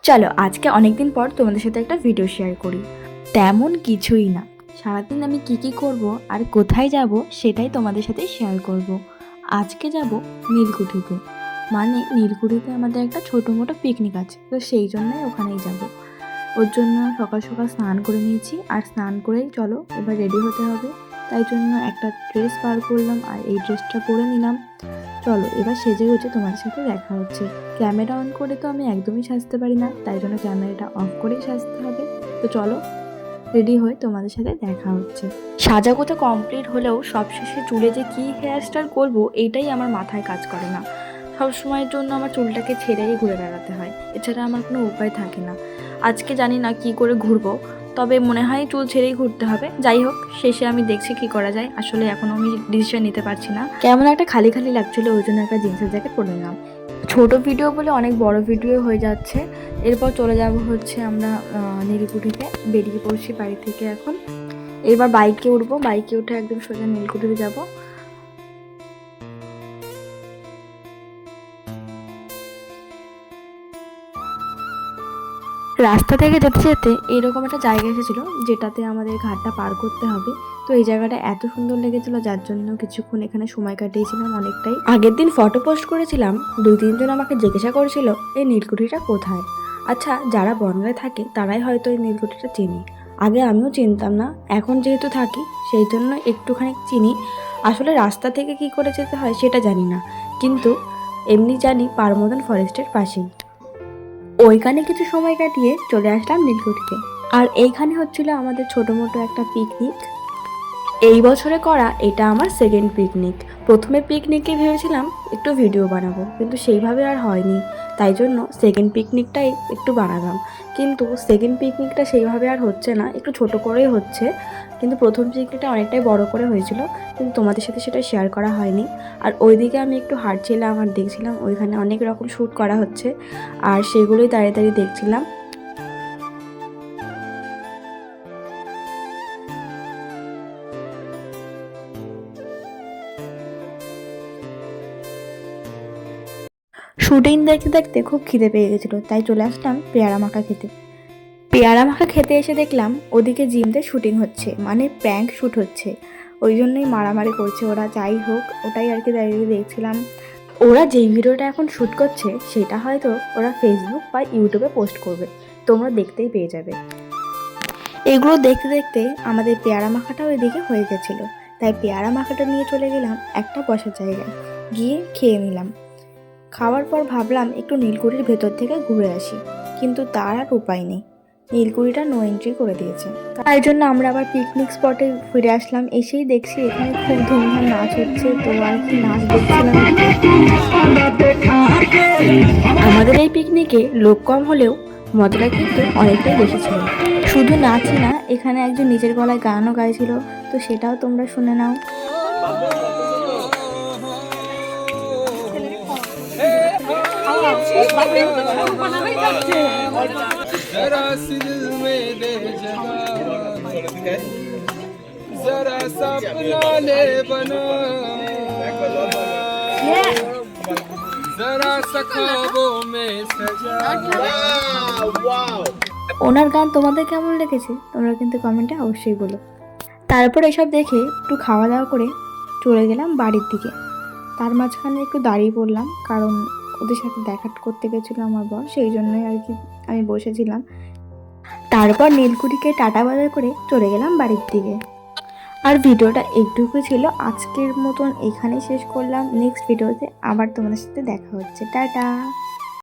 চলো আজকে অনেকদিন পর তোমাদের সাথে একটা ভিডিও শেয়ার করি। তেমন কিছুই না, সারাদিন আমি কি করব আর কোথায় যাব সেটাই তোমাদের সাথে শেয়ার করব। আজকে যাব নীলকুঠিতে, মানে নীলকুঠিতে আমাদের একটা ছোটো মোটো পিকনিক আছে, তো সেই জন্যই ওখানেই যাব। ওর জন্য সকাল সকাল স্নান করে নিয়েছি, আর স্নান করেই চলো এবার রেডি হতে হবে। তাই জন্য একটা ড্রেস বার করলাম আর এই ড্রেসটা পরে নিলাম। চলো এবার সেজে গুজে তোমাদের সাথে দেখা হচ্ছে। ক্যামেরা অন করে তো আমি একদমই সাজতে পারি না, তাই জন্য ক্যামেরাটা অফ করেই সাজতে হবে। তো চলো রেডি হয়ে তোমাদের সাথে দেখা হচ্ছে। সাজাগোজা কমপ্লিট হলেও সবশেষে চুলে যে কী হেয়ার স্টাইল করবো এইটাই আমার মাথায় কাজ করে না। সব সময়ের জন্য আমার চুলটাকে ছেড়েই ঘুরে বেড়াতে হয়, এছাড়া আমার কোনো উপায় থাকে না। আজকে জানি না কি করে ঘুরবো, তবে মনে হয় চুল ছেড়েই ঘুরতে হবে। যাই হোক, শেষে আমি দেখছি কি করা যায়। আসলে এখনও আমি ডিসিশন নিতে পারছি না, কেমন একটা খালি খালি লাগছিলো, ওই জন্য একটা জিন্সের জ্যাকেট পরে নিলাম। ছোট ভিডিও বলে অনেক বড় ভিডিও হয়ে যাচ্ছে। এরপর চলে যাব হচ্ছে আমরা নীলকুঠিতে। বেরিয়ে পড়ছি বাড়ি থেকে এখন। এবার বাইকে উঠবো, বাইকে উঠে একদম সোজা নীলকুঠিতে যাব। রাস্তা থেকে যেতে যেতে এরকম একটা জায়গা এসেছিলো যেটাতে আমাদের ঘাটটা পার করতে হবে। তো এই জায়গাটা এত সুন্দর লেগেছিলো, যার জন্য কিছুক্ষণ এখানে সময় কাটিয়েছিলাম অনেকটাই। আগের দিন ফটো পোস্ট করেছিলাম, 2-3 জন আমাকে জিজ্ঞাসা করেছিল এই নীলকুঠিটা কোথায়। আচ্ছা, যারা বনগাঁয় থাকে তারাই হয়তো এই নীলকুঠিটা চিনি। আগে আমিও চিনতাম না, এখন যেহেতু থাকি সেই জন্য একটুখানি চিনি। আসলে রাস্তা থেকে কি করে যেতে হয় সেটা জানি না, কিন্তু এমনি জানি পারমদন ফরেস্টের পাশেই। ওইখানে কিছু সময় কাটিয়ে চলে আসলাম নীলকুঠিতে। আর এইখানে হচ্ছিল আমাদের ছোটো মোটো একটা পিকনিক। এই বছরে করা এটা আমার সেকেন্ড পিকনিক। প্রথমে পিকনিকে ভেবেছিলাম একটু ভিডিও বানাবো, কিন্তু সেইভাবে আর হয়নি। তাই জন্য সেকেন্ড পিকনিকটাই একটু বানালাম, কিন্তু সেকেন্ড পিকনিকটা সেইভাবে আর হচ্ছে না, একটু ছোট করেই হচ্ছে। কিন্তু প্রথম পিকনিকটা অনেকটাই বড় করে হয়েছিল, কিন্তু তোমাদের সাথে সেটা শেয়ার করা হয়নি। আর ওইদিকে আমি একটু হাঁটছিলাম আর দেখছিলাম ওইখানে অনেক রকম শ্যুট করা হচ্ছে, আর সেগুলোই দাঁড়িয়ে দাঁড়িয়ে দেখছিলাম। শুটিং দেখতে দেখতে খুব খিদে পেয়ে গেছিলো, তাই চলে আসলাম পেয়ারা মাখা খেতে। পেয়ারা মাখা খেতে এসে দেখলাম ওদিকে জিমতে শুটিং হচ্ছে, মানে প্র্যাঙ্ক শ্যুট হচ্ছে। ওই জন্যই মারামারি করছে ওরা। যাই হোক, ওটাই আর কি দাঁড়িয়ে দেখছিলাম। ওরা যেই ভিডিওটা এখন শ্যুট করছে সেটা হয়তো ওরা ফেসবুক বা ইউটিউবে পোস্ট করবে, তোমরা দেখতেই পেয়ে যাবে। এগুলো দেখতে দেখতে আমাদের পেয়ারা মাখাটাও এদিকে হয়ে গেছিলো, তাই পেয়ারা মাখাটা নিয়ে চলে গেলাম একটা বসার জায়গায়, গিয়ে খেয়ে নিলাম। খাওয়ার পর ভাবলাম একটু নীলকুঠির ভেতর থেকে ঘুরে আসি, কিন্তু তার আর উপায় নেই, নীলকুঠিটা নো এন্ট্রি করে দিয়েছে। তাই জন্য আমরা আবার পিকনিক স্পটে ফিরে আসলাম। এসেই দেখছি এখানে খুব ধুমধাম নাচ হচ্ছে, তো আর কি নাচ দেখছিলাম। আমাদের এই পিকনিকে লোক কম হলেও মজাটা কিন্তু অনেকটাই বেশি ছিল। শুধু নাচই না, এখানে একজন নিজের গলায় গানও গাইছিল, তো সেটাও তোমরা শুনে নাও। जरा सी दिल में दे जगह, जरा सा अपना ले बना, जरा सा ख्वाबों में सजा। ওনার গান তোমাদের কেমন লেগেছে তোমরা কিন্তু কমেন্টে অবশ্যই বলো। তারপর এসব দেখে একটু খাওয়া দাওয়া করে চলে গেলাম বাড়ির দিকে। তার মাঝখানে একটু দাঁড়িয়ে পড়লাম, কারণ ওদের সাথে দেখা করতে গেছিলো আমার বর, সেই জন্যই আর কি আমি বসেছিলাম। তারপর নীলকুঠিকে টাটা বাজার করে চলে গেলাম বাড়ির দিকে। আর ভিডিওটা একটুকু ছিল, আজকের মতন এখানেই শেষ করলাম। নেক্সট ভিডিওতে আবার তোমাদের সাথে দেখা হচ্ছে। টাটা।